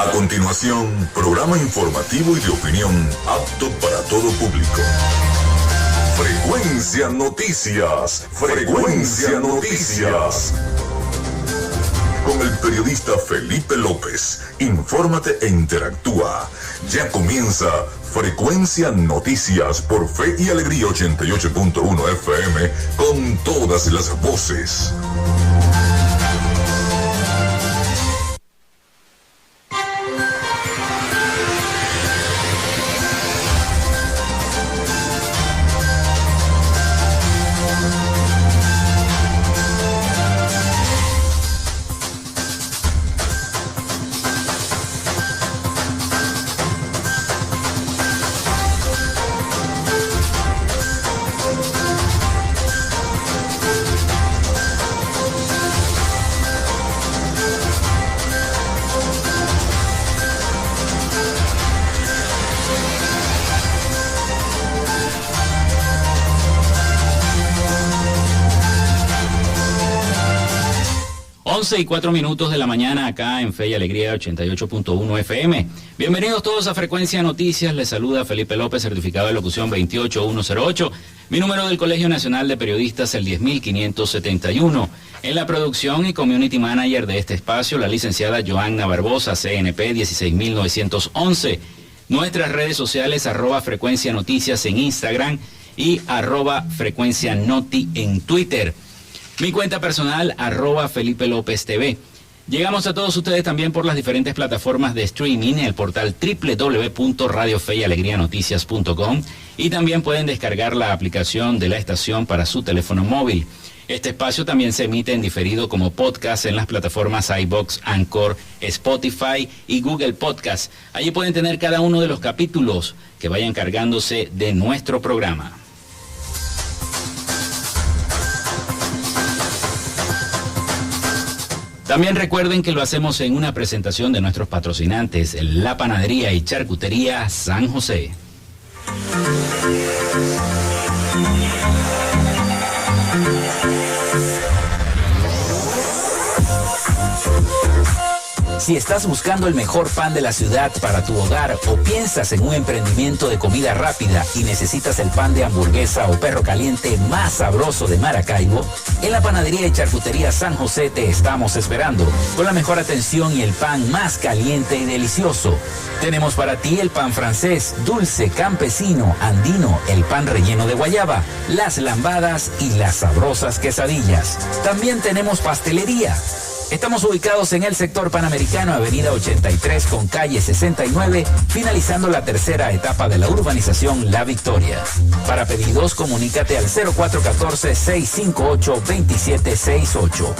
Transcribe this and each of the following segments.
A continuación, programa informativo y de opinión apto para todo público. Frecuencia Noticias. Frecuencia Noticias. Con el periodista Felipe López. Infórmate e interactúa. Ya comienza Frecuencia Noticias por Fe y Alegría 88.1 FM con todas las voces. Y 4 minutos de la mañana acá en Fe y Alegría 88.1 FM. Bienvenidos todos a Frecuencia Noticias. Les saluda Felipe López, certificado de locución 28108. Mi número del Colegio Nacional de Periodistas, el 10571. En la producción y community manager de este espacio, la licenciada Joanna Barbosa, CNP 16911. Nuestras redes sociales, @Frecuencia Noticias en Instagram y @Frecuencia Noti en Twitter. Mi cuenta personal, @Felipe López TV. Llegamos a todos ustedes también por las diferentes plataformas de streaming, el portal www.radiofeyalegrianoticias.com, y también pueden descargar la aplicación de la estación para su teléfono móvil. Este espacio también se emite en diferido como podcast en las plataformas iVoox, Anchor, Spotify y Google Podcast. Allí pueden tener cada uno de los capítulos que vayan cargándose de nuestro programa. También recuerden que lo hacemos en una presentación de nuestros patrocinantes, la Panadería y Charcutería San José. Si estás buscando el mejor pan de la ciudad para tu hogar o piensas en un emprendimiento de comida rápida y necesitas el pan de hamburguesa o perro caliente más sabroso de Maracaibo, en la Panadería y Charcutería San José te estamos esperando con la mejor atención y el pan más caliente y delicioso. Tenemos para ti el pan francés, dulce, campesino, andino, el pan relleno de guayaba, las lambadas y las sabrosas quesadillas. También tenemos pastelería. Estamos ubicados en el sector Panamericano, avenida 83 con calle 69, finalizando la tercera etapa de la urbanización La Victoria. Para pedidos, comunícate al 0414-658-2768.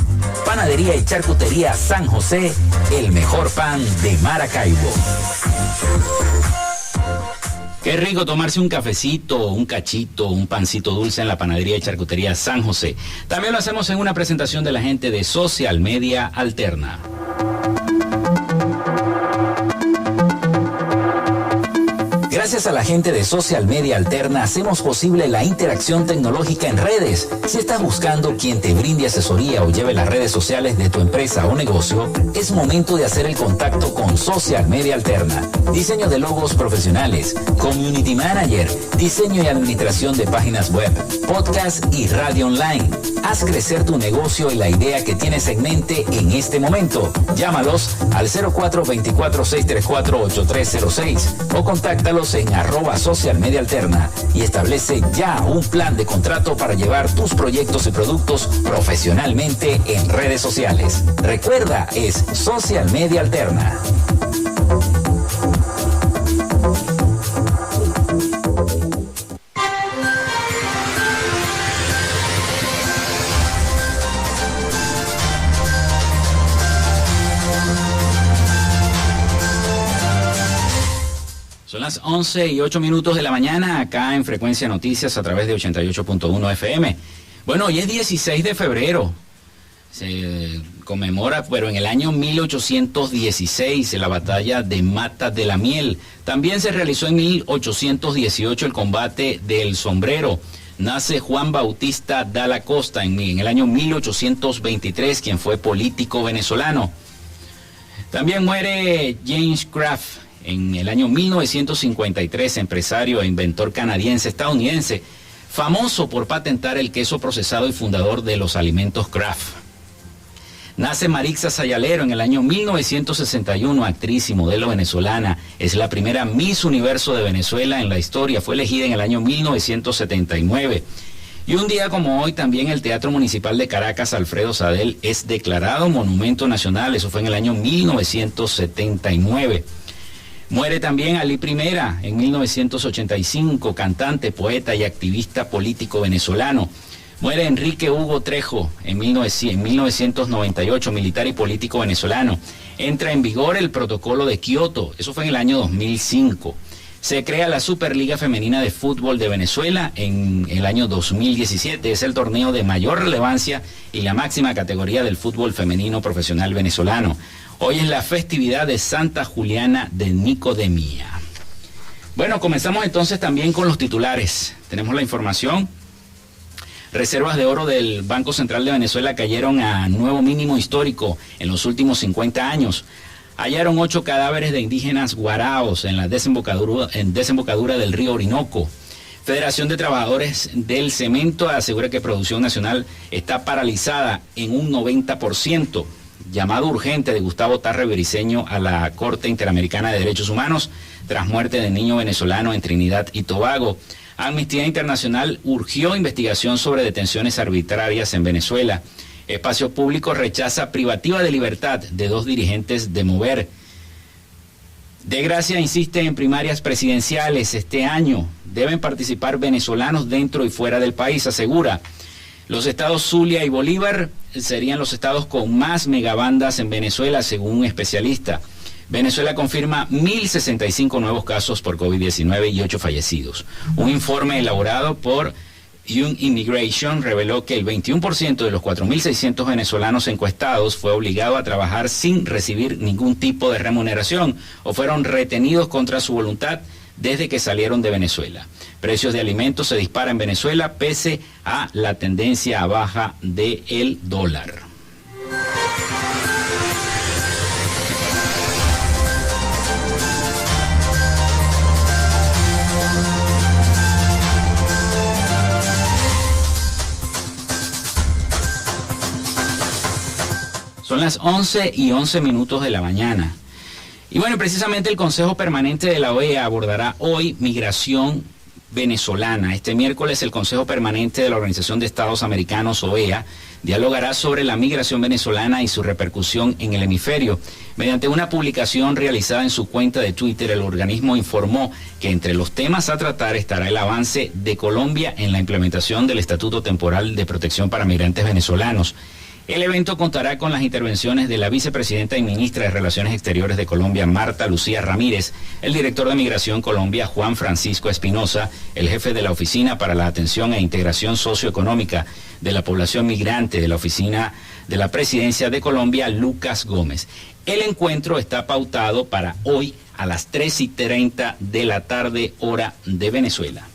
Panadería y Charcutería San José, el mejor pan de Maracaibo. Qué rico tomarse un cafecito, un cachito, un pancito dulce en la Panadería y Charcutería San José. También lo hacemos en una presentación de la gente de Social Media Alterna. Gracias a la gente de Social Media Alterna hacemos posible la interacción tecnológica en redes. Si estás buscando quien te brinde asesoría o lleve las redes sociales de tu empresa o negocio, es momento de hacer el contacto con Social Media Alterna. Diseño de logos profesionales, community manager, diseño y administración de páginas web, podcast y radio online. Haz crecer tu negocio y la idea que tienes en mente en este momento. Llámalos al 0424-634-8306 o contáctalos en @Social Media Alterna y establece ya un plan de contrato para llevar tus proyectos y productos profesionalmente en redes sociales. Recuerda, es Social Media Alterna. Son las 11:08 de la mañana acá en Frecuencia Noticias a través de 88.1 FM. Bueno, hoy es 16 de febrero. Se conmemora, pero en el año 1816, la batalla de Mata de la Miel. También se realizó en 1818 el combate del Sombrero. Nace Juan Bautista Dalla Costa en el año 1823, quien fue político venezolano. También muere James Kraft en el año 1953, empresario e inventor canadiense-estadounidense, famoso por patentar el queso procesado y fundador de los alimentos Kraft. Nace Marixa Sayalero en el año 1961, actriz y modelo venezolana. Es la primera Miss Universo de Venezuela en la historia. Fue elegida en el año 1979. Y un día como hoy, también el Teatro Municipal de Caracas, Alfredo Sadel, es declarado Monumento Nacional. Eso fue en el año 1979. Muere también Ali Primera en 1985, cantante, poeta y activista político venezolano. Muere Enrique Hugo Trejo en 1998, militar y político venezolano. Entra en vigor el protocolo de Kioto, eso fue en el año 2005. Se crea la Superliga Femenina de Fútbol de Venezuela en el año 2017. Es el torneo de mayor relevancia y la máxima categoría del fútbol femenino profesional venezolano. Hoy es la festividad de Santa Juliana de Nicodemia. Bueno, comenzamos entonces también con los titulares. Tenemos la información. Reservas de oro del Banco Central de Venezuela cayeron a nuevo mínimo histórico en los últimos 50 años. Hallaron 8 cadáveres de indígenas guaraos en la desembocadura del río Orinoco. Federación de Trabajadores del Cemento asegura que producción nacional está paralizada en un 90%. Llamado urgente de Gustavo Tarre Briceño a la Corte Interamericana de Derechos Humanos tras muerte de niño venezolano en Trinidad y Tobago. Amnistía Internacional urgió investigación sobre detenciones arbitrarias en Venezuela. Espacio Público rechaza privativa de libertad de 2 dirigentes de Mover. De Gracia insiste en primarias presidenciales este año. Deben participar venezolanos dentro y fuera del país, asegura. Los estados Zulia y Bolívar serían los estados con más megabandas en Venezuela, según un especialista. Venezuela confirma 1.065 nuevos casos por COVID-19 y 8 fallecidos. Un informe elaborado por Young Immigration reveló que el 21% de los 4.600 venezolanos encuestados fue obligado a trabajar sin recibir ningún tipo de remuneración o fueron retenidos contra su voluntad desde que salieron de Venezuela. Precios de alimentos se disparan en Venezuela pese a la tendencia a baja del dólar. Son las 11:11 de la mañana. Y bueno, precisamente el Consejo Permanente de la OEA abordará hoy migración venezolana. Este miércoles el Consejo Permanente de la Organización de Estados Americanos, OEA, dialogará sobre la migración venezolana y su repercusión en el hemisferio. Mediante una publicación realizada en su cuenta de Twitter, el organismo informó que entre los temas a tratar estará el avance de Colombia en la implementación del Estatuto Temporal de Protección para Migrantes Venezolanos. El evento contará con las intervenciones de la vicepresidenta y ministra de Relaciones Exteriores de Colombia, Marta Lucía Ramírez, el director de Migración Colombia, Juan Francisco Espinosa, el jefe de la Oficina para la Atención e Integración Socioeconómica de la Población Migrante de la Oficina de la Presidencia de Colombia, Lucas Gómez. El encuentro está pautado para hoy a las 3:30 de la tarde, hora de Venezuela.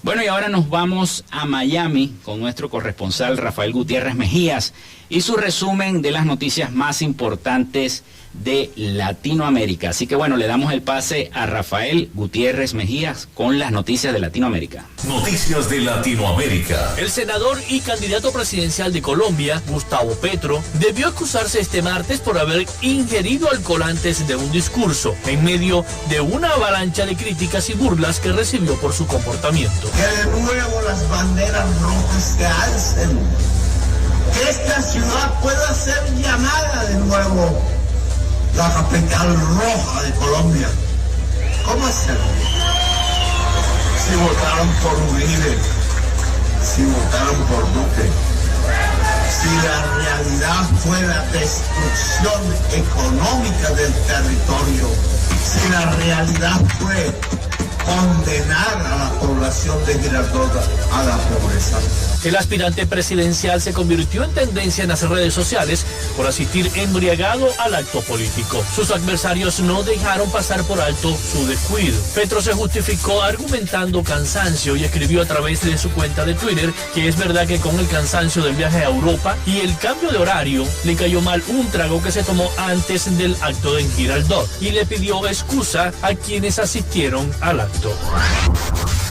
Bueno, y ahora nos vamos a Miami con nuestro corresponsal Rafael Gutiérrez Mejías y su resumen de las noticias más importantes de Latinoamérica. Así que bueno, le damos el pase a Rafael Gutiérrez Mejías con las noticias de Latinoamérica. Noticias de Latinoamérica. El senador y candidato presidencial de Colombia, Gustavo Petro, debió excusarse este martes por haber ingerido alcohol antes de un discurso, en medio de una avalancha de críticas y burlas que recibió por su comportamiento. Que de nuevo las banderas rojas se alcen, que esta ciudad pueda ser llamada de nuevo la capital roja de Colombia. ¿Cómo hacerlo? Si votaron por Uribe, si votaron por Duque, si la realidad fue la destrucción económica del territorio, si la realidad fue condenar a la población de Girardot a la pobreza. El aspirante presidencial se convirtió en tendencia en las redes sociales por asistir embriagado al acto político. Sus adversarios no dejaron pasar por alto su descuido. Petro se justificó argumentando cansancio y escribió a través de su cuenta de Twitter que es verdad que con el cansancio del viaje a Europa y el cambio de horario le cayó mal un trago que se tomó antes del acto en Girardot y le pidió excusa a quienes asistieron al acto.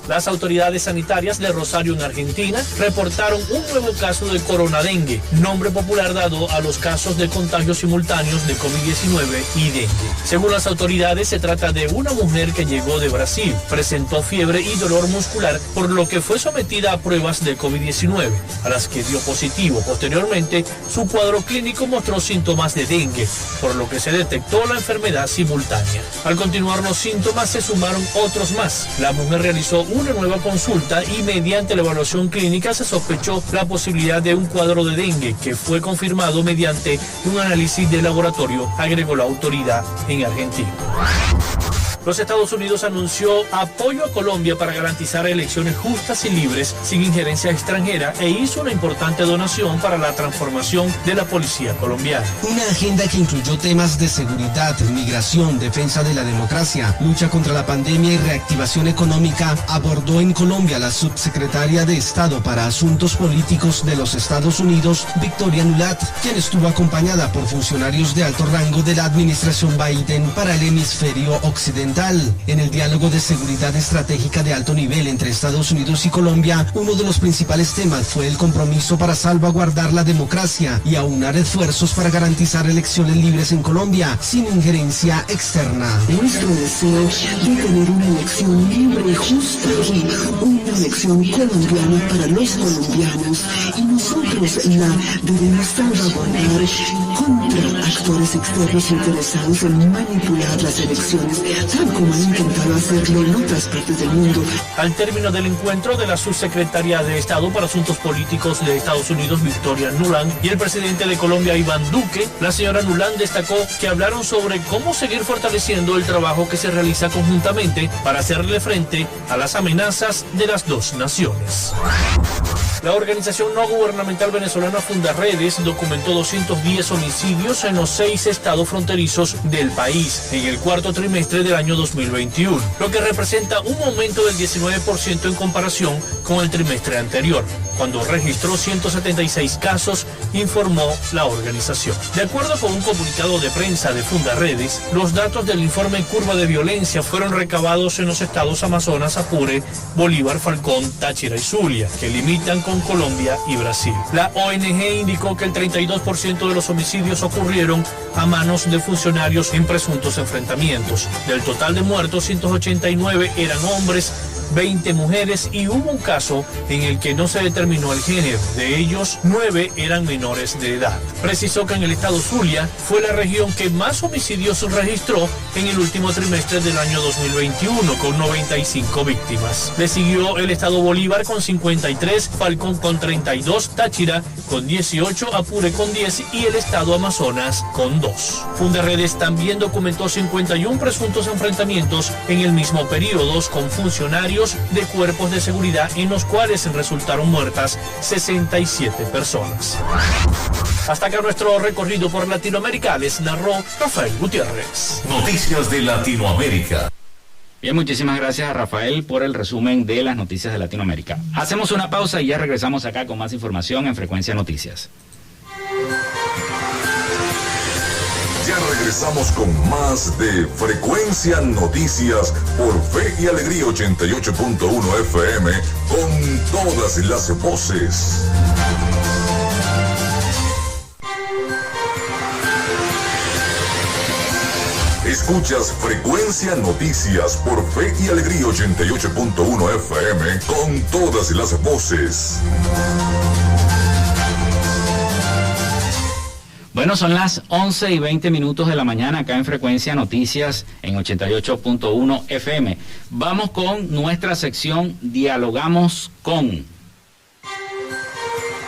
Las autoridades sanitarias de Rosario, en Argentina, reportaron un nuevo caso de coronadengue, nombre popular dado a los casos de contagios simultáneos de COVID-19 y dengue. Según las autoridades, se trata de una mujer que llegó de Brasil, presentó fiebre y dolor muscular, por lo que fue sometida a pruebas de COVID-19, a las que dio positivo. Posteriormente, su cuadro clínico mostró síntomas de dengue, por lo que se detectó la enfermedad simultánea. Al continuar los síntomas, se sumaron otros más. La mujer realizó una nueva consulta y mediante la evaluación clínica se sospechó la posibilidad de un cuadro de dengue que fue confirmado mediante un análisis de laboratorio, agregó la autoridad en Argentina. Los Estados Unidos anunció apoyo a Colombia para garantizar elecciones justas y libres sin injerencia extranjera e hizo una importante donación para la transformación de la policía colombiana. Una agenda que incluyó temas de seguridad, migración, defensa de la democracia, lucha contra la pandemia y reactivación económica, abordó en Colombia la subsecretaria de Estado para Asuntos Políticos de los Estados Unidos, Victoria Nulat, quien estuvo acompañada por funcionarios de alto rango de la administración Biden para el hemisferio occidental. En el diálogo de seguridad estratégica de alto nivel entre Estados Unidos y Colombia, uno de los principales temas fue el compromiso para salvaguardar la democracia y aunar esfuerzos para garantizar elecciones libres en Colombia, sin injerencia externa. Nuestro deseo de tener una elección libre y justa y una elección colombiana para los colombianos, y nosotros la debemos salvaguardar contra actores externos interesados en manipular las elecciones, tal como han intentado hacerlo en otras partes del mundo. Al término del encuentro de la subsecretaria de Estado para Asuntos Políticos de Estados Unidos, Victoria Nuland, y el presidente de Colombia, Iván Duque, la señora Nuland destacó que hablaron sobre cómo seguir fortaleciendo el trabajo que se realiza conjuntamente para hacerle frente a las amenazas de las dos naciones. La organización no gubernamental venezolana Fundaredes documentó 210 homicidios en los 6 estados fronterizos del país en el cuarto trimestre del año 2021, lo que representa un aumento del 19% en comparación con el trimestre anterior, cuando registró 176 casos, informó la organización. De acuerdo con un comunicado de prensa de Fundaredes, los datos del informe Curva de Violencia fueron recabados en los estados Amazonas, Apure, Bolívar, Falcón, Táchira y Zulia, que limitan con Colombia y Brasil. La ONG indicó que el 32% de los homicidios ocurrieron a manos de funcionarios en presuntos enfrentamientos. Del total de muertos, 189 eran hombres, 20 mujeres y hubo un caso en el que no se determinó el género. De ellos, 9 eran menores de edad. Precisó que en el estado Zulia fue la región que más homicidios registró en el último trimestre del año 2021, con 95 víctimas. Le siguió el estado Bolívar con 53, Falcón con 32, Táchira con 18, Apure con 10 y el estado Amazonas con 2. Fundaredes también documentó 51 presuntos enfrentamientos en el mismo periodo con funcionarios de cuerpos de seguridad, en los cuales resultaron muertas 67 personas. Hasta acá nuestro recorrido por Latinoamérica, les narró Rafael Gutiérrez. Noticias de Latinoamérica. Bien, muchísimas gracias a Rafael por el resumen de las noticias de Latinoamérica. Hacemos una pausa y ya regresamos acá con más información en Frecuencia Noticias. Ya regresamos con más de Frecuencia Noticias por Fe y Alegría 88.1 FM con todas las voces. Escuchas Frecuencia Noticias por Fe y Alegría 88.1 FM con todas las voces. Bueno, son las 11:20 de la mañana acá en Frecuencia Noticias en 88.1 FM. Vamos con nuestra sección Dialogamos con.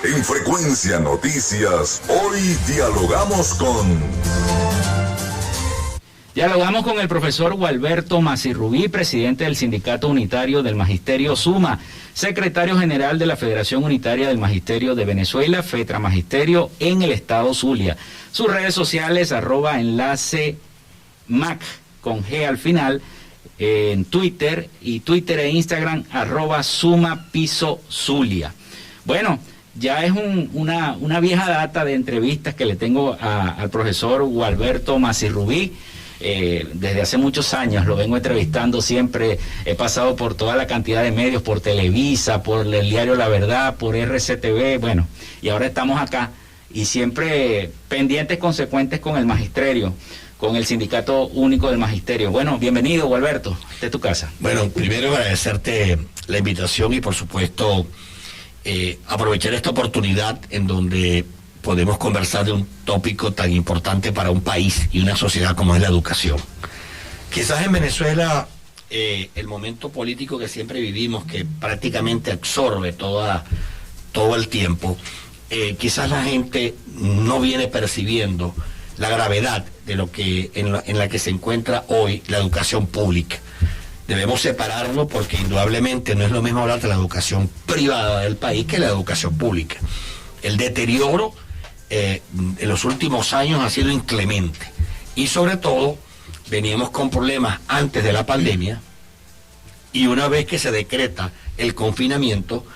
En Frecuencia Noticias, hoy dialogamos con... Dialogamos con el profesor Gualberto Macirrubí, presidente del Sindicato Unitario del Magisterio SUMA, secretario general de la Federación Unitaria del Magisterio de Venezuela, FETRA Magisterio, en el estado Zulia. Sus redes sociales, @enlace MAC, con G al final, en Twitter e Instagram, @SumaPisoZulia. Bueno, ya es una vieja data de entrevistas que le tengo al profesor Gualberto Macirrubí. Desde hace muchos años lo vengo entrevistando siempre, he pasado por toda la cantidad de medios, por Televisa, por el diario La Verdad, por RCTV, bueno, y ahora estamos acá y siempre pendientes, consecuentes con el magisterio, con el Sindicato Único del Magisterio. Bueno, bienvenido, Gualberto, esta es tu casa. Bueno, primero agradecerte la invitación y por supuesto aprovechar esta oportunidad en donde podemos conversar de un tópico tan importante para un país y una sociedad como es la educación. Quizás en Venezuela el momento político que siempre vivimos, que prácticamente absorbe todo el tiempo, quizás la gente no viene percibiendo la gravedad de lo que en la que se encuentra hoy la educación pública. Debemos separarlo porque indudablemente no es lo mismo hablar de la educación privada del país que la educación pública. El deterioro en los últimos años ha sido inclemente y sobre todo veníamos con problemas antes de la pandemia y una vez que se decreta el confinamiento,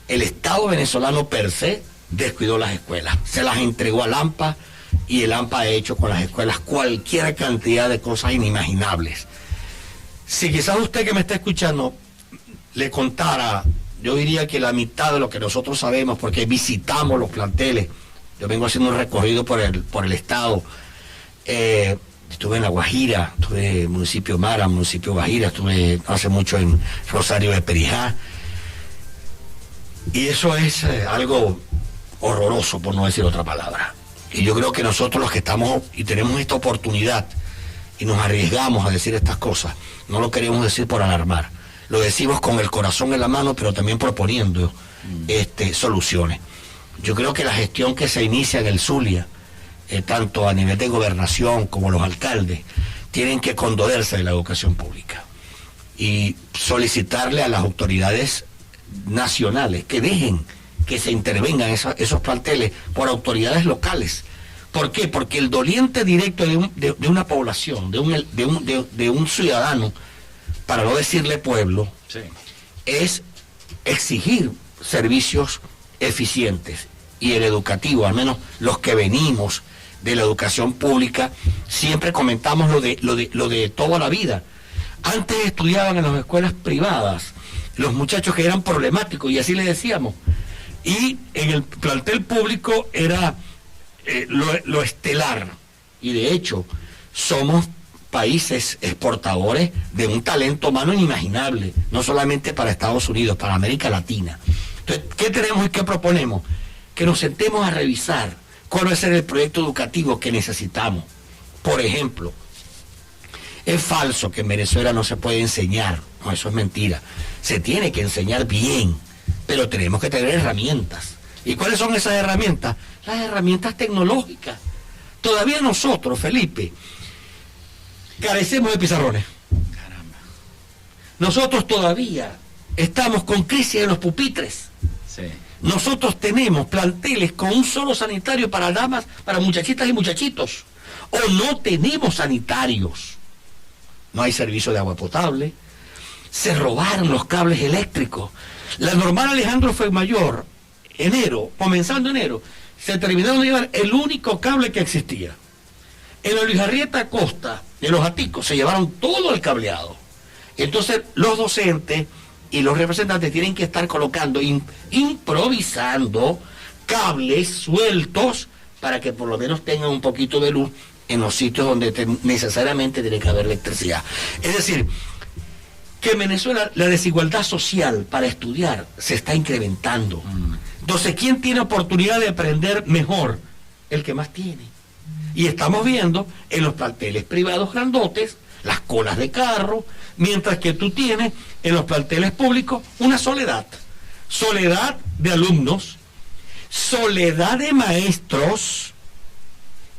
el Estado venezolano per se descuidó las escuelas, se las entregó al AMPA y el AMPA ha hecho con las escuelas cualquier cantidad de cosas inimaginables. Si quizás usted que me está escuchando le contara, yo diría que la mitad de lo que nosotros sabemos, porque visitamos los planteles. Yo vengo haciendo un recorrido por el estado. Estuve en La Guajira, estuve en el municipio Mara, municipio Guajira, estuve hace mucho en Rosario de Perijá. Y eso es algo horroroso, por no decir otra palabra. Y yo creo que nosotros los que estamos y tenemos esta oportunidad y nos arriesgamos a decir estas cosas, no lo queremos decir por alarmar. Lo decimos con el corazón en la mano, pero también proponiendo soluciones. Yo creo que la gestión que se inicia en el Zulia, tanto a nivel de gobernación como los alcaldes, tienen que condolerse de la educación pública y solicitarle a las autoridades nacionales que dejen que se intervengan esos planteles por autoridades locales. ¿Por qué? Porque el doliente directo de una población, de un ciudadano, para no decirle pueblo, sí, es exigir servicios eficientes. Y el educativo, al menos los que venimos de la educación pública, siempre comentamos lo de toda la vida. Antes estudiaban en las escuelas privadas los muchachos que eran problemáticos, y así les decíamos. Y en el plantel público era lo estelar. Y de hecho, somos países exportadores de un talento humano inimaginable, no solamente para Estados Unidos, para América Latina. Entonces, ¿qué tenemos y qué proponemos? Que nos sentemos a revisar cuál va a ser el proyecto educativo que necesitamos. Por ejemplo, es falso que en Venezuela no se puede enseñar. No, eso es mentira. Se tiene que enseñar bien, pero tenemos que tener herramientas. ¿Y cuáles son esas herramientas? Las herramientas tecnológicas. Todavía nosotros, Felipe, carecemos de pizarrones. Caramba. Nosotros todavía estamos con crisis en los pupitres. Sí. Nosotros tenemos planteles con un solo sanitario para damas, para muchachitas y muchachitos. O no tenemos sanitarios. No hay servicio de agua potable. Se robaron los cables eléctricos. La normal Alejandro Fuenmayor, comenzando enero, se terminaron de llevar el único cable que existía. En la Luis Arrieta Costa, en los Aticos, se llevaron todo el cableado. Entonces, los docentes y los representantes tienen que estar colocando, improvisando cables sueltos para que por lo menos tengan un poquito de luz en los sitios donde necesariamente tiene que haber electricidad. Es decir, que en Venezuela la desigualdad social para estudiar se está incrementando. Entonces, ¿quién tiene oportunidad de aprender mejor? El que más tiene. Y estamos viendo en los planteles privados grandotes las colas de carro, mientras que tú tienes en los planteles públicos una soledad de alumnos, soledad de maestros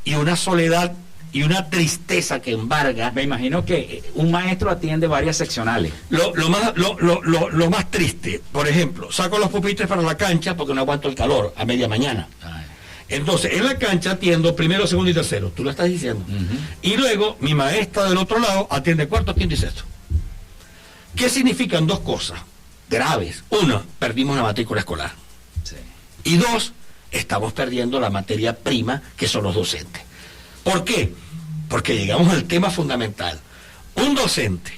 y una soledad y una tristeza que embarga. Me imagino que un maestro atiende varias seccionales. Lo más triste, por ejemplo, saco los pupitres para la cancha porque no aguanto el calor a media mañana. Entonces, en la cancha atiendo primero, segundo y tercero, tú lo estás diciendo. Y luego, mi maestra del otro lado atiende cuarto, quinto y sexto. ¿Qué significan dos cosas graves? Una, perdimos la matrícula escolar. Sí. Y dos, estamos perdiendo la materia prima, que son los docentes. ¿Por qué? Porque llegamos al tema fundamental. Un docente,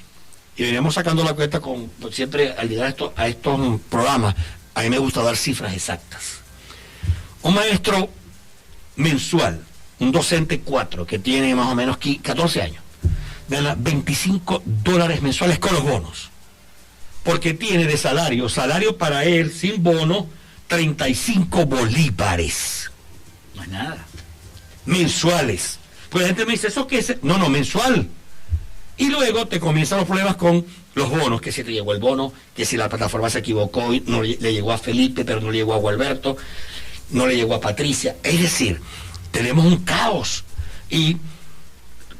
y veníamos sacando la cuenta con, siempre al llegar a estos programas, a mí me gusta dar cifras exactas. Un maestro mensual, un docente 4, que tiene más o menos 14 años, gana $25 mensuales con los bonos. Porque tiene de salario para él, sin bono, 35 bolívares. No es nada. Mensuales. Pues la gente me dice, ¿eso qué es? No, mensual. Y luego te comienzan los problemas con los bonos, que si te llegó el bono, que si la plataforma se equivocó y no le llegó a Felipe, pero no le llegó a Gualberto, no le llegó a Patricia. Es decir, tenemos un caos. ¿Y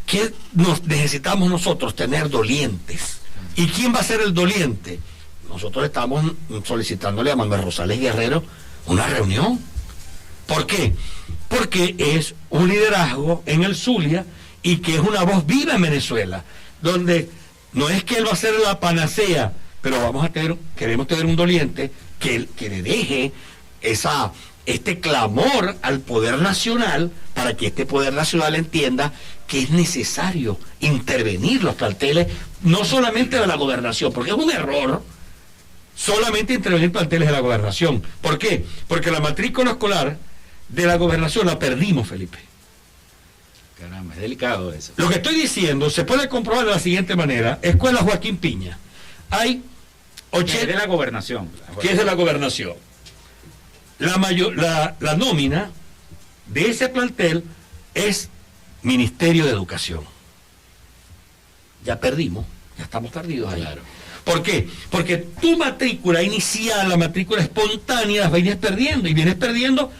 qué necesitamos nosotros? Tener dolientes. ¿Y quién va a ser el doliente? Nosotros estamos solicitándole a Manuel Rosales Guerrero una reunión. ¿Por qué? Porque es un liderazgo en el Zulia y que es una voz viva en Venezuela, donde no es que él va a ser la panacea, pero queremos tener un doliente que le deje este clamor al poder nacional, para que este poder nacional entienda que es necesario intervenir los planteles, no solamente de la gobernación, porque es un error solamente intervenir planteles de la gobernación. ¿Por qué? Porque la matrícula escolar de la gobernación la perdimos, Felipe. Caramba, es delicado eso. Lo que estoy diciendo se puede comprobar de la siguiente manera. Escuela Joaquín Piña. Hay 80... Es de la gobernación. Que es de la gobernación. La nómina de ese plantel es Ministerio de Educación. Ya perdimos, ya estamos perdidos ahí. Claro. ¿Por qué? Porque tu matrícula inicial, la matrícula espontánea, la vienes perdiendo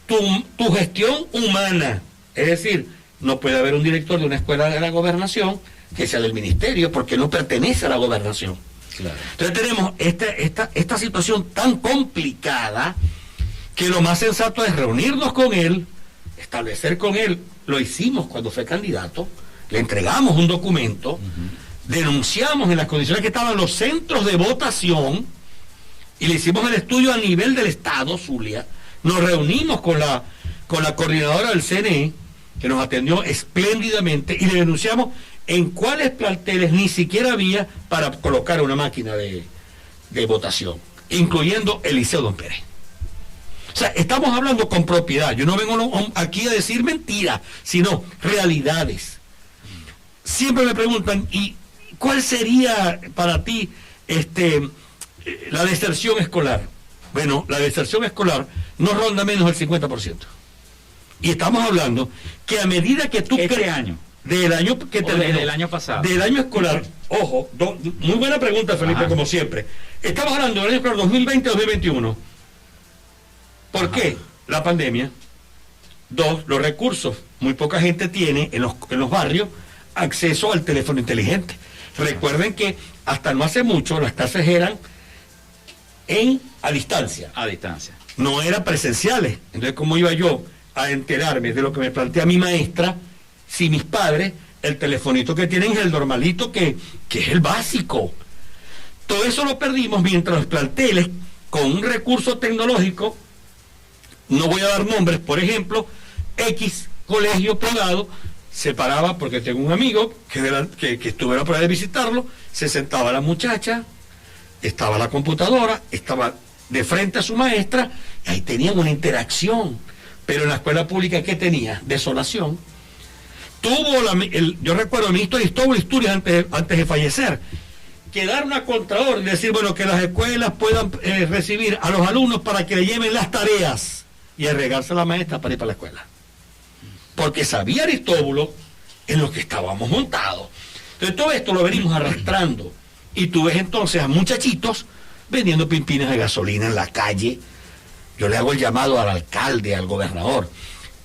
tu gestión humana. Es decir, no puede haber un director de una escuela de la gobernación que sea del ministerio, porque no pertenece a la gobernación. Claro. Entonces tenemos esta situación tan complicada, que lo más sensato es reunirnos con él, establecer con él, lo hicimos cuando fue candidato, le entregamos un documento, denunciamos en las condiciones que estaban los centros de votación, y le hicimos el estudio a nivel del Estado, Zulia. Nos reunimos con la coordinadora del CNE, que nos atendió espléndidamente, y le denunciamos en cuáles planteles ni siquiera había para colocar una máquina de votación, incluyendo el Liceo Don Pérez. O sea, estamos hablando con propiedad. Yo no vengo aquí a decir mentiras, sino realidades. Siempre me preguntan, ¿y cuál sería para ti la deserción escolar? Bueno, la deserción escolar no ronda menos del 50%. Y estamos hablando que a medida que tú... Este año. Del año que terminó. Desde el año pasado. Del año escolar. Ojo, muy buena pregunta, Felipe, como siempre. Estamos hablando del año escolar 2020-2021. ¿Por qué? La pandemia. Dos, los recursos. Muy poca gente tiene en los barrios acceso al teléfono inteligente. Recuerden que hasta no hace mucho las clases eran a distancia. A distancia. No eran presenciales. Entonces, ¿cómo iba yo a enterarme de lo que me plantea mi maestra si mis padres, el telefonito que tienen es el normalito, que es el básico? Todo eso lo perdimos mientras los planteles, con un recurso tecnológico, no voy a dar nombres, por ejemplo, X colegio privado se paraba, porque tengo un amigo que estuve por ahí de visitarlo, se sentaba la muchacha, estaba la computadora, estaba de frente a su maestra, y ahí tenían una interacción. Pero en la escuela pública, ¿qué tenía? Desolación. Yo recuerdo al ministro de Historia antes de fallecer, que dar una contraorden, decir, bueno, que las escuelas puedan recibir a los alumnos para que le lleven las tareas y arregarse a la maestra para ir para la escuela. Porque sabía Aristóbulo en lo que estábamos montados. Entonces todo esto lo venimos arrastrando. Y tú ves entonces a muchachitos vendiendo pimpinas de gasolina en la calle. Yo le hago el llamado al alcalde, al gobernador.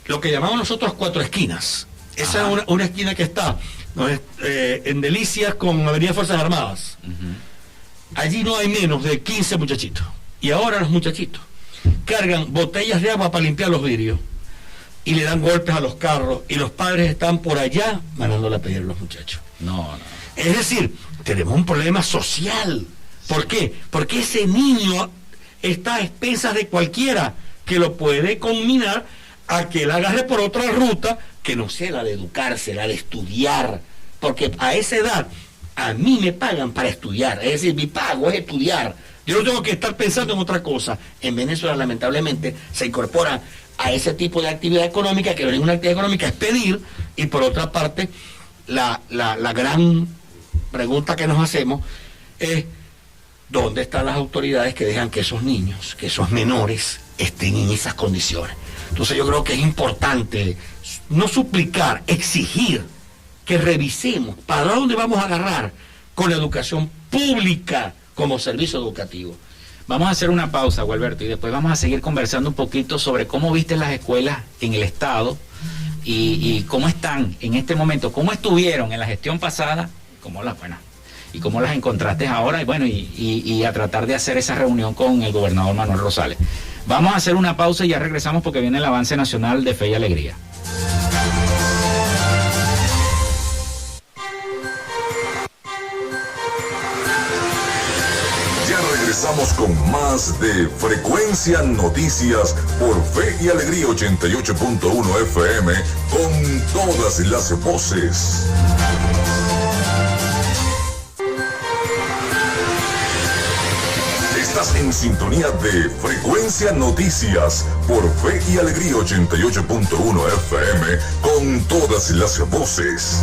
Lo que llamamos nosotros 4 esquinas. Esa es una esquina que está en Delicias con Avenida Fuerzas Armadas. Allí no hay menos de 15 muchachitos. Y ahora los muchachitos cargan botellas de agua para limpiar los vidrios y le dan golpes a los carros y los padres están por allá mandándole a pedir a los muchachos. No. Es decir, tenemos un problema social. ¿Por qué? Porque ese niño está a expensas de cualquiera que lo puede combinar a que él agarre por otra ruta que no sea la de educarse, la de estudiar, porque a esa edad a mí me pagan para estudiar, es decir, mi pago es estudiar, yo no tengo que estar pensando en otra cosa. En Venezuela lamentablemente se incorpora a ese tipo de actividad económica, que no es una actividad económica, es pedir, y por otra parte la gran pregunta que nos hacemos es ¿dónde están las autoridades que dejan que esos niños, que esos menores estén en esas condiciones? Entonces yo creo que es importante no suplicar, exigir que revisemos para dónde vamos a agarrar con la educación pública como servicio educativo. Vamos a hacer una pausa, Gualberto, y después vamos a seguir conversando un poquito sobre cómo viste las escuelas en el estado y cómo están en este momento, cómo estuvieron en la gestión pasada, y cómo las encontraste ahora, y a tratar de hacer esa reunión con el gobernador Manuel Rosales. Vamos a hacer una pausa y ya regresamos porque viene el avance nacional de Fe y Alegría. Ya regresamos con más de Frecuencia Noticias por Fe y Alegría 88.1 FM con todas las voces. Estás en sintonía de Frecuencia Noticias por Fe y Alegría 88.1 FM con todas las voces.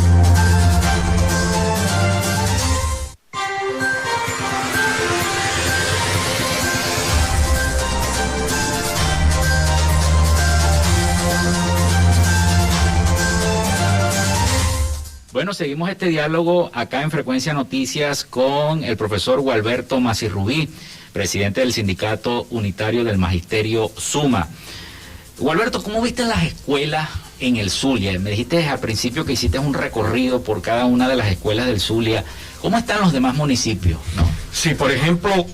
Bueno, seguimos este diálogo acá en Frecuencia Noticias con el profesor Gualberto Masirrubí, presidente del Sindicato Unitario del Magisterio SUMA. Gualberto, ¿cómo viste las escuelas en el Zulia? Me dijiste al principio que hiciste un recorrido por cada una de las escuelas del Zulia. ¿Cómo están los demás municipios? ¿No? Sí, por ejemplo,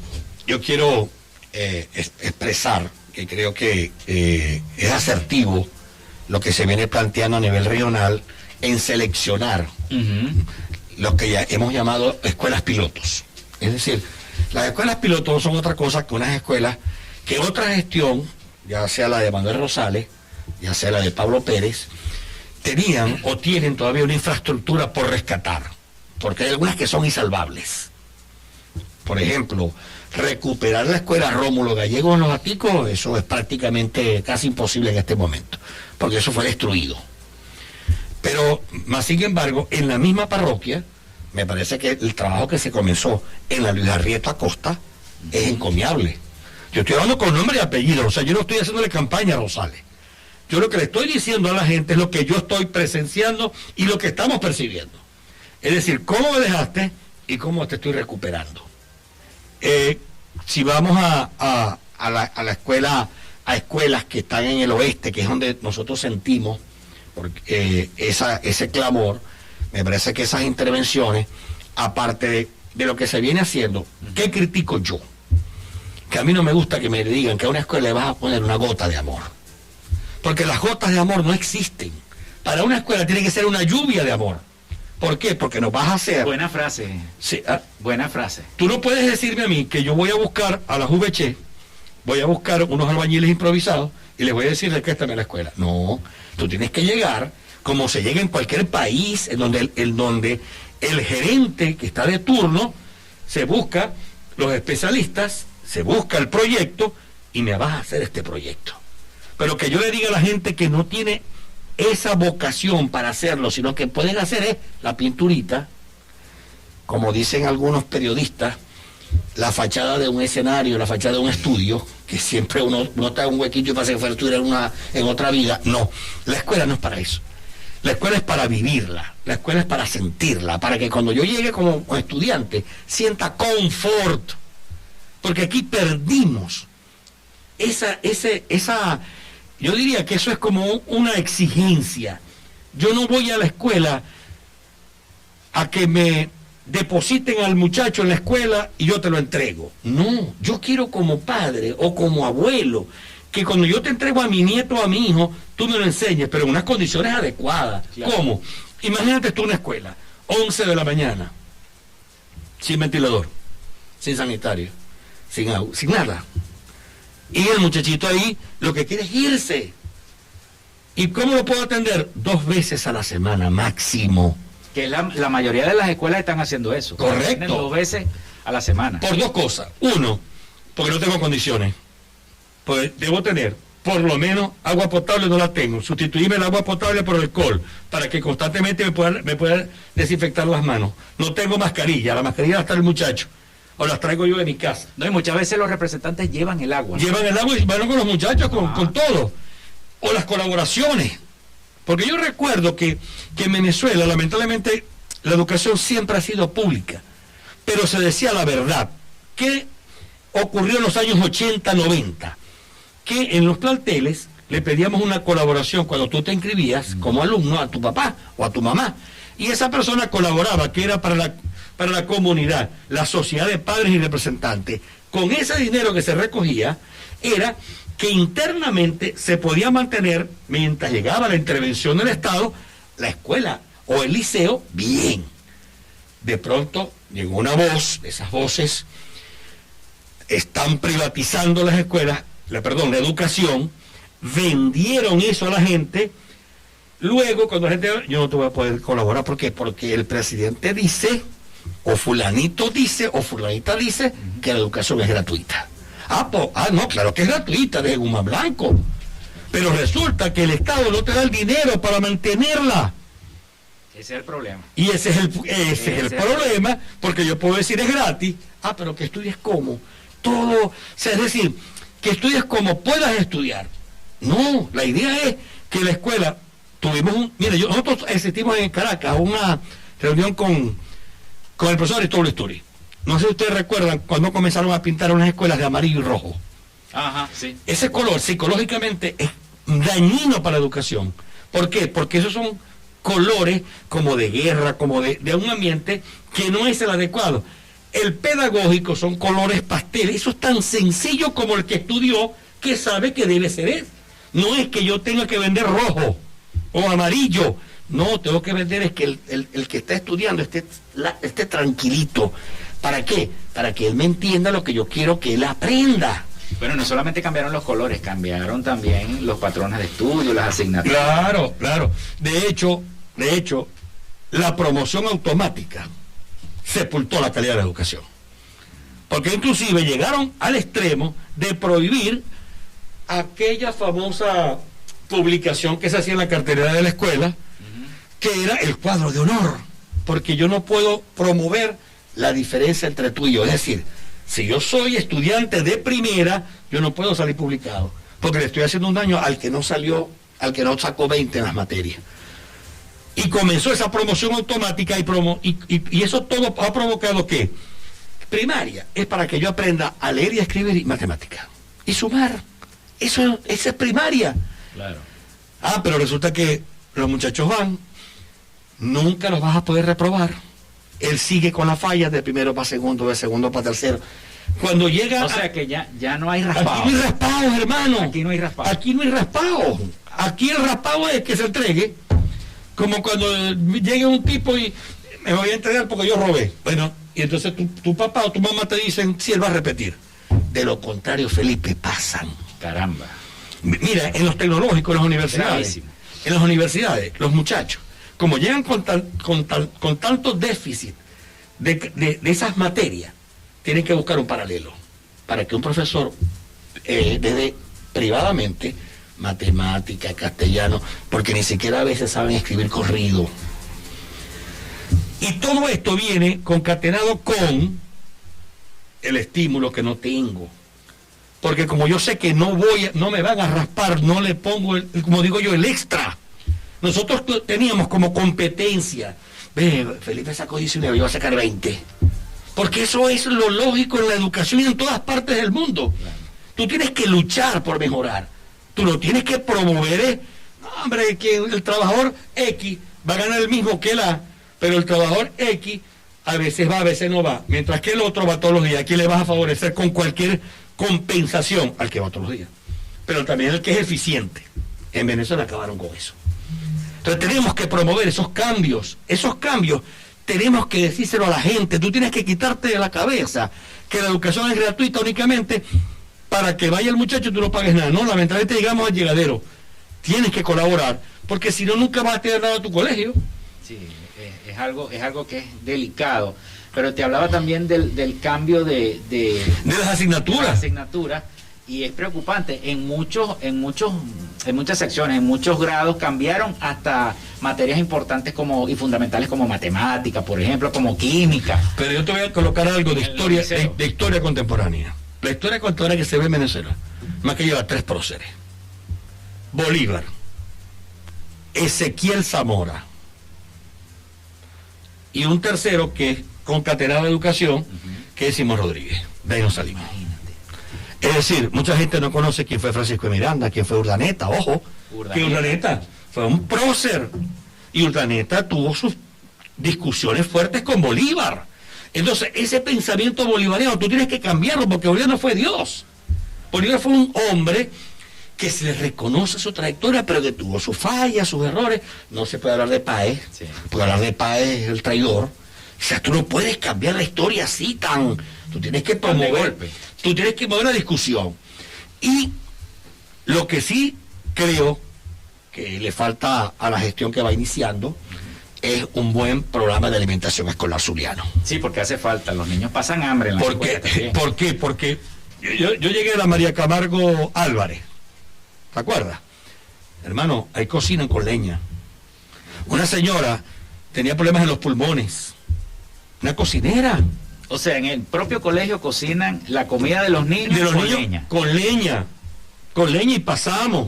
yo quiero expresar que creo que es asertivo lo que se viene planteando a nivel regional en seleccionar lo que ya hemos llamado escuelas pilotos. Es decir, las escuelas pilotos no son otra cosa que unas escuelas que otra gestión, ya sea la de Manuel Rosales, ya sea la de Pablo Pérez, tenían o tienen todavía una infraestructura por rescatar, porque hay algunas que son insalvables. Por ejemplo, recuperar la escuela Rómulo Gallego en Los Aticos, eso es prácticamente casi imposible en este momento, porque eso fue destruido. Pero, más sin embargo, en la misma parroquia, me parece que el trabajo que se comenzó en la Luis Arrieta Acosta es encomiable. Yo estoy hablando con nombre y apellido, o sea, yo no estoy haciéndole campaña a Rosales. Yo lo que le estoy diciendo a la gente es lo que yo estoy presenciando y lo que estamos percibiendo. Es decir, cómo me dejaste y cómo te estoy recuperando. Si vamos a la escuela, a escuelas que están en el oeste, que es donde nosotros sentimos porque, ese clamor, me parece que esas intervenciones, aparte de lo que se viene haciendo, ¿qué critico yo? Que a mí no me gusta que me digan que a una escuela le vas a poner una gota de amor. Porque las gotas de amor no existen. Para una escuela tiene que ser una lluvia de amor. ¿Por qué? Porque nos vas a hacer... Buena frase. Sí, buena frase. Tú no puedes decirme a mí que yo voy a buscar a la JVC, voy a buscar unos albañiles improvisados y les voy a decir que esta es la escuela. No, tú tienes que llegar como se llega en cualquier país en donde el gerente que está de turno se busca los especialistas, se busca el proyecto y me vas a hacer este proyecto. Pero que yo le diga a la gente que no tiene esa vocación para hacerlo, sino que pueden hacer es la pinturita, como dicen algunos periodistas, la fachada de un escenario, la fachada de un estudio, que siempre uno está en un huequillo para hacer estudiar en otra vida. No, la escuela no es para eso. La escuela es para vivirla, la escuela es para sentirla, para que cuando yo llegue como estudiante sienta confort, porque aquí perdimos esa, yo diría que eso es como una exigencia Yo no voy a la escuela a que me depositen al muchacho en la escuela y yo te lo entrego. No, yo quiero como padre o como abuelo que cuando yo te entrego a mi nieto o a mi hijo, tú me lo enseñes, pero en unas condiciones adecuadas. Claro. ¿Cómo? Imagínate tú una escuela, 11 de la mañana, sin ventilador, sin sanitario, sin agua, sin nada. Y el muchachito ahí lo que quiere es irse. ¿Y cómo lo puedo atender? 2 veces a la semana máximo. Que la mayoría de las escuelas están haciendo eso. Correcto. 2 veces a la semana. Por 2 cosas. 1, porque no tengo condiciones. Pues debo tener, por lo menos, agua potable no la tengo. Sustituirme el agua potable por alcohol, para que constantemente me pueda desinfectar las manos. No tengo mascarilla, la mascarilla la está el muchacho. O las traigo yo de mi casa. No, y muchas veces los representantes llevan el agua. Llevan el agua y van con los muchachos, con todo. O las colaboraciones. Porque yo recuerdo que en Venezuela, lamentablemente, la educación siempre ha sido pública. Pero se decía la verdad. ¿Qué ocurrió en los años 80, 90? Que en los planteles le pedíamos una colaboración cuando tú te inscribías como alumno a tu papá o a tu mamá. Y esa persona colaboraba, que era para la comunidad, la sociedad de padres y representantes. Con ese dinero que se recogía, era que internamente se podía mantener, mientras llegaba la intervención del Estado, la escuela o el liceo bien. De pronto llegó una voz, esas voces están privatizando las escuelas, la educación, vendieron eso a la gente. Luego, cuando la gente, yo no te voy a poder colaborar, ¿por qué? Porque el presidente dice, o fulanito dice, o fulanita dice, que la educación es gratuita. No, claro que es gratuita, de goma blanco. Pero resulta que el Estado no te da el dinero para mantenerla. Ese es el problema. Y ese es el problema, porque yo puedo decir es gratis, pero que estudies como. Todo, o sea, es decir, que estudies como puedas estudiar. No, la idea es que la escuela, nosotros asistimos en Caracas a una reunión con el profesor Aristóbulo Isturi. No sé si ustedes recuerdan cuando comenzaron a pintar unas escuelas de amarillo y rojo. Ajá, sí. Ese color psicológicamente es dañino para la educación. ¿Por qué? Porque esos son colores como de guerra, como de un ambiente que no es el adecuado. El pedagógico son colores pasteles. Eso es tan sencillo como el que estudió, que sabe que debe ser eso. No es que yo tenga que vender rojo o amarillo. No, tengo que vender es que el que está estudiando esté tranquilito. ¿Para qué? Para que él me entienda lo que yo quiero que él aprenda. Bueno, no solamente cambiaron los colores, cambiaron también los patrones de estudio, las asignaturas. Claro. De hecho, la promoción automática sepultó la calidad de la educación. Porque inclusive llegaron al extremo de prohibir aquella famosa publicación que se hacía en la cartelera de la escuela, que era el cuadro de honor. Porque yo no puedo promover la diferencia entre tú y yo. Es decir, si yo soy estudiante de primera, yo no puedo salir publicado, porque le estoy haciendo un daño al que no sacó 20 en las materias. Y comenzó esa promoción automática y eso todo ha provocado que primaria es para que yo aprenda a leer y a escribir y matemática y sumar. Esa es primaria. Claro. Pero resulta que los muchachos nunca los vas a poder reprobar. Él sigue con las fallas de primero para segundo, de segundo para tercero. Cuando llega... O sea que ya no hay raspado. Aquí no hay raspado, hermano. Aquí no hay raspado. Aquí no hay raspado. Aquí el raspado es que se entregue. Como cuando llegue un tipo y me voy a entregar porque yo robé. Bueno, y entonces tu papá o tu mamá te dicen, sí, él va a repetir. De lo contrario, Felipe, pasan. Caramba. Mira, en los tecnológicos, en las universidades. Gravísimo. En las universidades, los muchachos, como llegan con tanto déficit de esas materias, tienen que buscar un paralelo para que un profesor desde privadamente matemática, castellano, porque ni siquiera a veces saben escribir corrido. Y todo esto viene concatenado con el estímulo que no tengo. Porque como yo sé que no me van a raspar, no le pongo, como digo yo, el extra. Nosotros teníamos como competencia, Felipe sacó 19, yo voy a sacar 20. Porque eso es lo lógico en la educación y en todas partes del mundo. Tú tienes que luchar por mejorar. Tú lo tienes que promover. hombre, que el trabajador X va a ganar el mismo que el A, pero el trabajador X a veces va, a veces no va, mientras que el otro va todos los días. Aquí le vas a favorecer con cualquier compensación al que va todos los días, pero también el que es eficiente. En Venezuela acabaron con eso. Entonces tenemos que promover esos cambios tenemos que decírselo a la gente. Tú tienes que quitarte de la cabeza que la educación es gratuita únicamente para que vaya el muchacho y tú no pagues nada. No, lamentablemente llegamos al llegadero. Tienes que colaborar, porque si no, nunca vas a tener nada a tu colegio. Sí, es algo que es delicado. Pero te hablaba también del cambio de las asignaturas. Y es preocupante, en muchas secciones, en muchos grados cambiaron hasta materias importantes y fundamentales como matemática, por ejemplo, como química. Pero yo te voy a colocar algo de historia contemporánea. La historia contemporánea que se ve en Venezuela, más que lleva 3 próceres: Bolívar, Ezequiel Zamora y un tercero que es concatenado de educación, que es Simón Rodríguez. De ahí nos salimos. Es decir, mucha gente no conoce quién fue Francisco de Miranda, quién fue Urdaneta. Ojo, que Urdaneta fue un prócer, y Urdaneta tuvo sus discusiones fuertes con Bolívar. Entonces, ese pensamiento bolivariano tú tienes que cambiarlo, porque Bolívar no fue Dios. Bolívar fue un hombre que se le reconoce su trayectoria, pero que tuvo sus fallas, sus errores. No se puede hablar de Páez, porque hablar de Páez, el traidor. O sea, tú no puedes cambiar la historia así tan... Tú tienes que promover la discusión. Y lo que sí creo que le falta a la gestión que va iniciando es un buen programa de alimentación escolar zuliano. Sí, porque hace falta. Los niños pasan hambre en la escuela también. ¿Por qué? Porque yo llegué a la María Camargo Álvarez. ¿Te acuerdas? Hermano, ahí cocinan con leña. Una señora tenía problemas en los pulmones. Una cocinera. O sea, en el propio colegio cocinan la comida de los niños, con leña y pasamos.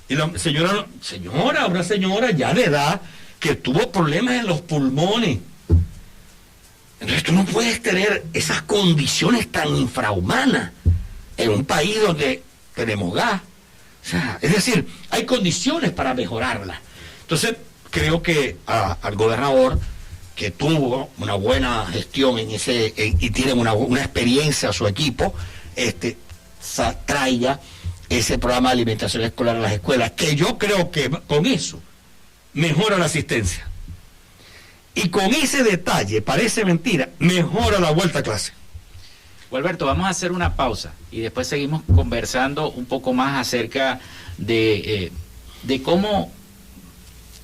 Y la una señora ya de edad que tuvo problemas en los pulmones. Entonces tú no puedes tener esas condiciones tan infrahumanas en un país donde tenemos gas. O sea, es decir, hay condiciones para mejorarla. Entonces creo que al gobernador, que tuvo una buena gestión y tiene una experiencia a su equipo, traiga ese programa de alimentación escolar a las escuelas, que yo creo que con eso mejora la asistencia. Y con ese detalle, parece mentira, mejora la vuelta a clase. Alberto, vamos a hacer una pausa y después seguimos conversando un poco más acerca de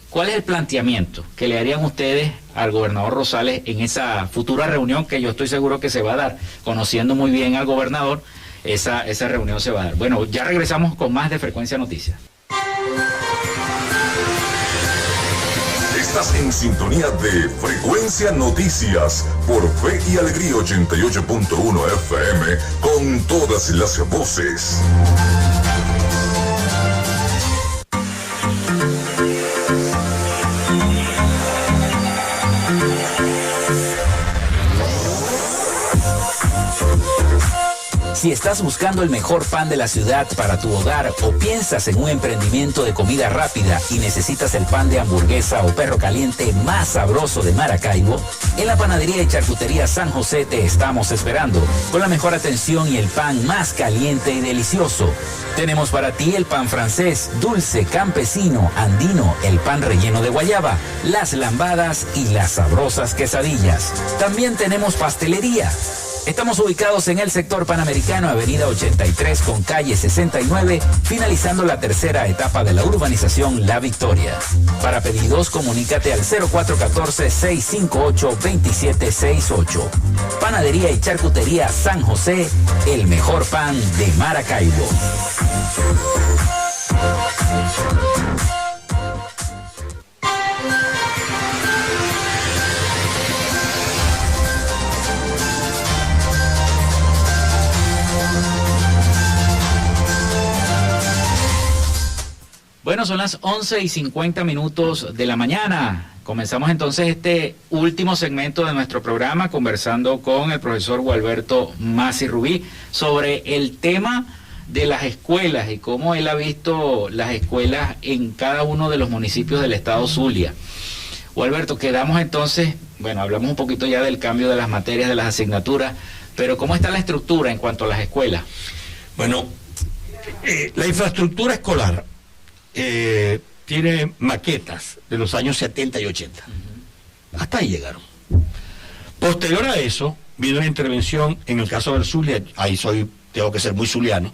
cuál es el planteamiento que le harían ustedes al gobernador Rosales en esa futura reunión que yo estoy seguro que se va a dar. Conociendo muy bien al gobernador, esa reunión se va a dar. Bueno, ya regresamos con más de Frecuencia Noticias. Estás en sintonía de Frecuencia Noticias por Fe y Alegría 88.1 FM con todas las voces. Si estás buscando el mejor pan de la ciudad para tu hogar o piensas en un emprendimiento de comida rápida y necesitas el pan de hamburguesa o perro caliente más sabroso de Maracaibo, en la Panadería y Charcutería San José te estamos esperando con la mejor atención y el pan más caliente y delicioso. Tenemos para ti el pan francés, dulce, campesino, andino, el pan relleno de guayaba, las lambadas y las sabrosas quesadillas. También tenemos pastelería. Estamos ubicados en el sector Panamericano, avenida 83 con calle 69, finalizando la tercera etapa de la urbanización La Victoria. Para pedidos, comunícate al 0414-658-2768. Panadería y Charcutería San José, el mejor pan de Maracaibo. Bueno, son las 11:50 de la mañana. Comenzamos entonces este último segmento de nuestro programa conversando con el profesor Gualberto Masi Rubí sobre el tema de las escuelas y cómo él ha visto las escuelas en cada uno de los municipios del estado Zulia. Alberto, quedamos entonces, bueno, hablamos un poquito ya del cambio de las materias, de las asignaturas, pero ¿cómo está la estructura en cuanto a las escuelas? Bueno, la infraestructura escolar tiene maquetas de los años 70 y 80. Hasta ahí llegaron. Posterior a eso, vino la intervención, en el caso del Zulia, ahí tengo que ser muy zuliano,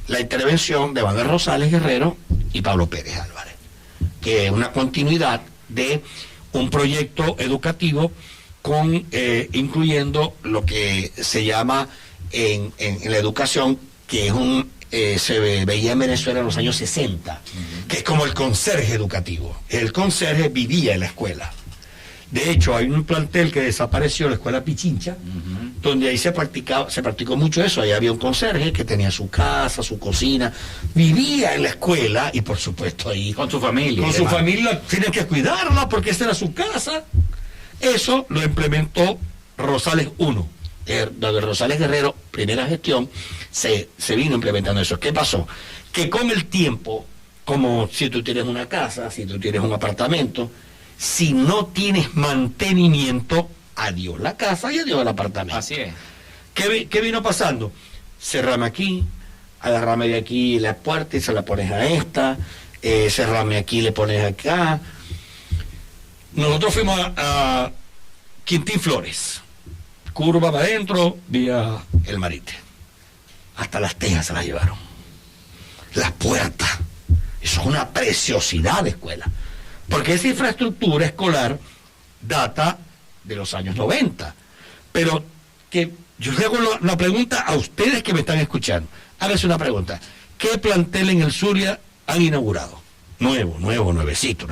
la intervención de Manuel Rosales Guerrero y Pablo Pérez Álvarez, que es una continuidad de un proyecto educativo incluyendo lo que se llama en la educación, que es se veía en Venezuela en los años 60, que es como el conserje educativo. El conserje vivía en la escuela. De hecho, hay un plantel que desapareció, la escuela Pichincha, donde ahí se practicó mucho eso. Ahí había un conserje que tenía su casa, su cocina, vivía en la escuela y por supuesto ahí con su familia. Con su familia tienen que cuidarla porque esa era su casa. Eso lo implementó Rosales I. Donde Rosales Guerrero, primera gestión, se vino implementando eso. ¿Qué pasó? Que con el tiempo, como si tú tienes una casa, si tú tienes un apartamento, si no tienes mantenimiento, adiós la casa y adiós el apartamento. Así es. ¿Qué vino pasando? Cerrame aquí, agarrame de aquí la puerta y se la pones a esta, cerrame aquí, le pones acá. Nosotros fuimos a Quintín Flores, curva para adentro, vía el Marite. Hasta las tejas se las llevaron. Las puertas. Eso es una preciosidad de escuela. Porque esa infraestructura escolar data de los años 90. Pero que yo le hago la pregunta a ustedes que me están escuchando. Hágase una pregunta. ¿Qué plantel en el Zulia han inaugurado? Nuevecito.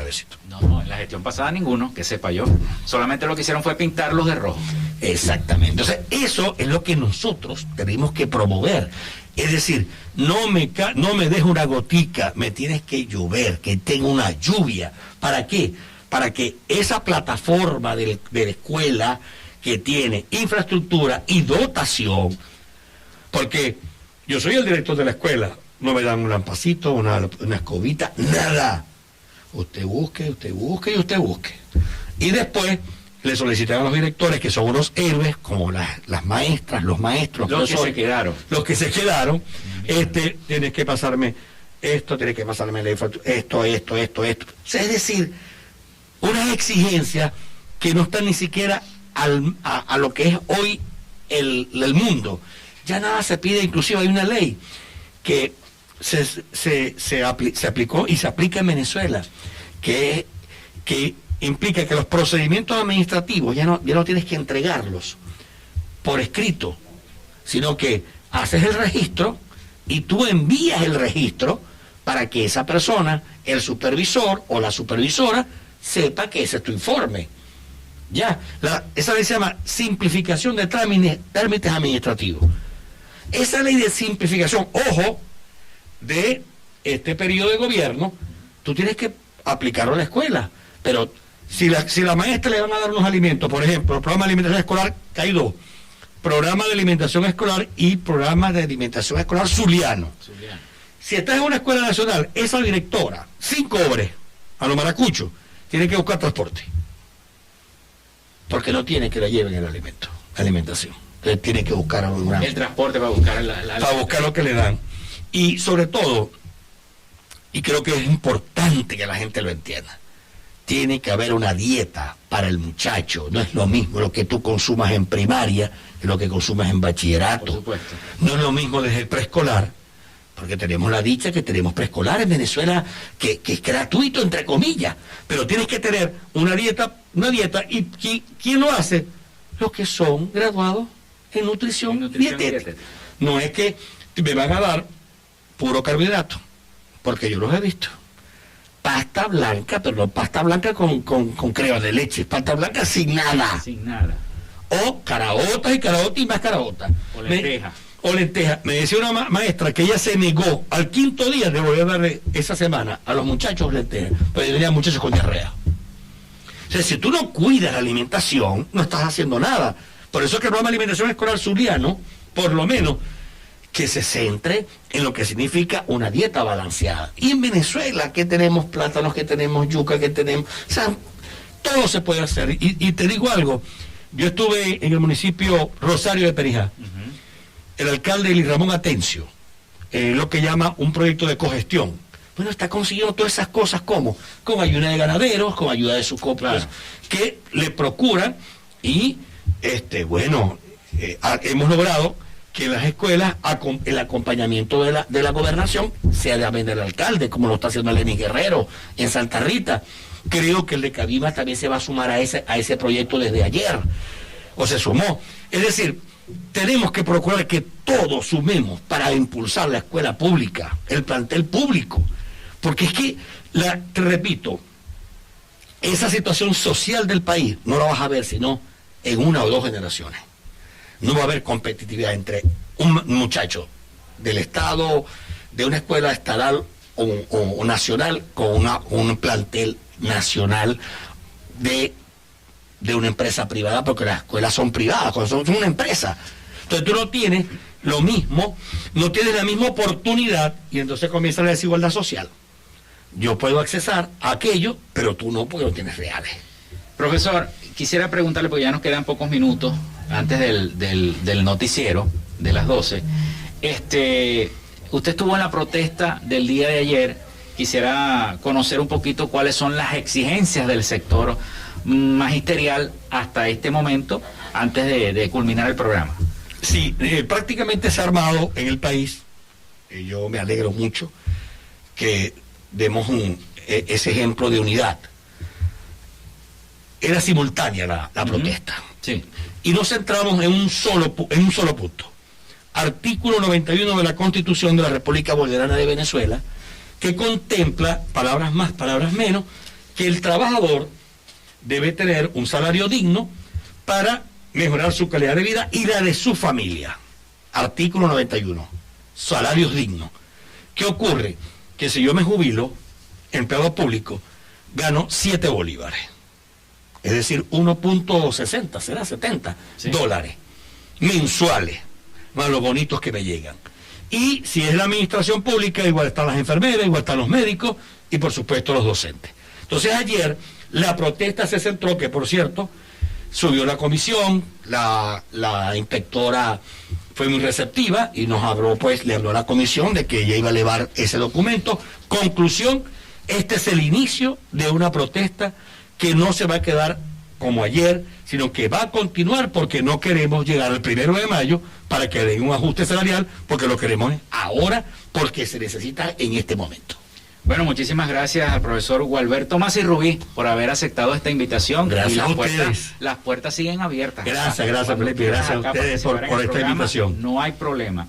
No, en la gestión pasada ninguno, que sepa yo. Solamente lo que hicieron fue pintarlos de rojo. Exactamente. Entonces, eso es lo que nosotros tenemos que promover. Es decir, no me dejes una gotica, me tienes que llover, que tenga una lluvia. ¿Para qué? Para que esa plataforma de la escuela que tiene infraestructura y dotación, porque yo soy el director de la escuela, no me dan un lampacito, una escobita, nada. Usted busque. Y después le solicitan a los directores, que son unos héroes, como las maestras, los maestros, los que se quedaron, tienes que pasarme esto, tienes que pasarme esto. Es decir, unas exigencias que no están ni siquiera a lo que es hoy el mundo. Ya nada se pide, inclusive hay una ley que se aplicó y se aplica en Venezuela, que implica que los procedimientos administrativos ya no tienes que entregarlos por escrito, sino que haces el registro y tú envías el registro para que esa persona, el supervisor o la supervisora, sepa que ese es tu informe. Ya, esa ley se llama simplificación de trámites administrativos. Esa ley de simplificación, ojo, de este periodo de gobierno, tú tienes que aplicarlo a la escuela, pero si la maestra le van a dar unos alimentos, por ejemplo, el programa de alimentación escolar, que hay dos, programa de alimentación escolar y programa de alimentación escolar zuliano. Si estás en una escuela nacional, esa directora, sin cobre, a lo maracucho, tiene que buscar transporte, porque no tiene que la lleven el alimento, la alimentación. Entonces tiene que buscar el transporte para buscar para buscar lo que le dan. Y sobre todo, y creo que es importante que la gente lo entienda, tiene que haber una dieta para el muchacho. No es lo mismo lo que tú consumas en primaria que lo que consumas en bachillerato. Por supuesto. No es lo mismo desde el preescolar, porque tenemos la dicha que tenemos preescolar en Venezuela que es gratuito, entre comillas, pero tienes que tener una dieta, y ¿quién lo hace? Los que son graduados en nutrición dietética. No es que me van a dar puro carbohidrato, porque yo los he visto. Pasta blanca, pero no pasta blanca con crema de leche, pasta blanca sin nada. O caraotas y más caraotas. O lentejas. Me decía una maestra que ella se negó al quinto día de volver a darle esa semana a los muchachos lentejas, pero tenía muchachos con diarrea. O sea, si tú no cuidas la alimentación, no estás haciendo nada. Por eso es que el programa de alimentación escolar zuliano, por lo menos, que se centre en lo que significa una dieta balanceada. Y en Venezuela, que tenemos plátanos, que tenemos yuca, que tenemos... O sea, todo se puede hacer. Y te digo algo, yo estuve en el municipio Rosario de Perijá. El alcalde Luis Ramón Atencio, lo que llama un proyecto de cogestión. Bueno, está consiguiendo todas esas cosas, ¿cómo? Con ayuda de ganaderos, con ayuda de sus copas, que le procuran y, hemos logrado que en las escuelas el acompañamiento de la gobernación sea del alcalde, como lo está haciendo Lenín Guerrero en Santa Rita. Creo que el de Cabimas también se va a sumar a ese proyecto desde ayer, o se sumó. Es decir, tenemos que procurar que todos sumemos para impulsar la escuela pública, el plantel público, porque es que, te repito, esa situación social del país no la vas a ver sino en 1 o 2 generaciones. No va a haber competitividad entre un muchacho del Estado, de una escuela estatal o nacional, con un plantel nacional de una empresa privada, porque las escuelas son privadas, son una empresa. Entonces tú no tienes lo mismo, no tienes la misma oportunidad, y entonces comienza la desigualdad social. Yo puedo accesar a aquello, pero tú no, porque no tienes reales. Profesor, quisiera preguntarle, porque ya nos quedan pocos minutos antes del noticiero de las 12. Usted estuvo en la protesta del día de ayer. Quisiera conocer un poquito cuáles son las exigencias del sector magisterial hasta este momento, antes de culminar el programa. Sí, prácticamente se ha armado en el país. Yo me alegro mucho que demos ese ejemplo de unidad. Era simultánea la protesta. Sí. Y nos centramos en un solo punto. Artículo 91 de la Constitución de la República Bolivariana de Venezuela, que contempla, palabras más, palabras menos, que el trabajador debe tener un salario digno para mejorar su calidad de vida y la de su familia. Artículo 91. Salarios dignos. ¿Qué ocurre? Que si yo me jubilo, empleado público, gano 7 bolívares. Es decir, 1.60, será 70 dólares mensuales, más los bonitos que me llegan. Y si es la administración pública, igual están las enfermeras, igual están los médicos y por supuesto los docentes. Entonces ayer la protesta se centró, que por cierto, subió la comisión, la inspectora fue muy receptiva y nos habló, le habló a la comisión de que ella iba a elevar ese documento. Conclusión, este es el inicio de una protesta que no se va a quedar como ayer, sino que va a continuar, porque no queremos llegar al 1 de mayo para que den un ajuste salarial, porque lo queremos ahora, porque se necesita en este momento. Bueno, muchísimas gracias al profesor Gualberto Masi Rubí por haber aceptado esta invitación. Gracias y a ustedes. Las puertas siguen abiertas. Gracias, Felipe, gracias a ustedes por esta invitación. No hay problema.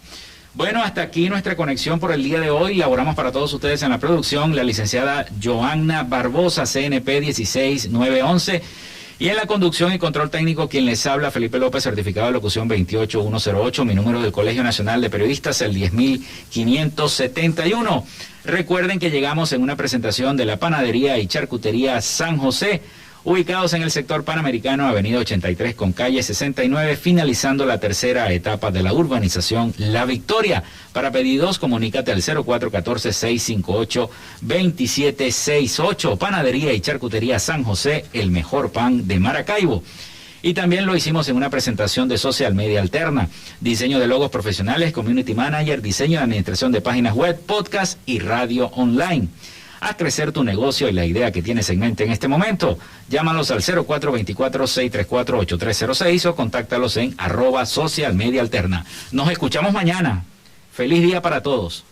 Bueno, hasta aquí nuestra conexión por el día de hoy. Laboramos para todos ustedes en la producción la licenciada Joanna Barbosa, CNP 16911. Y en la conducción y control técnico, quien les habla, Felipe López, certificado de locución 28108, mi número del Colegio Nacional de Periodistas, el 10571. Recuerden que llegamos en una presentación de la Panadería y Charcutería San José, ubicados en el sector Panamericano, avenida 83 con calle 69, finalizando la tercera etapa de la urbanización La Victoria. Para pedidos, comunícate al 0414-658-2768. Panadería y Charcutería San José, el mejor pan de Maracaibo. Y también lo hicimos en una presentación de Social Media Alterna, diseño de logos profesionales, community manager, diseño de administración de páginas web, podcast y radio online. Haz crecer tu negocio y la idea que tienes en mente en este momento. Llámalos al 0424-634-8306 o contáctalos en @socialmediaalterna. Nos escuchamos mañana. Feliz día para todos.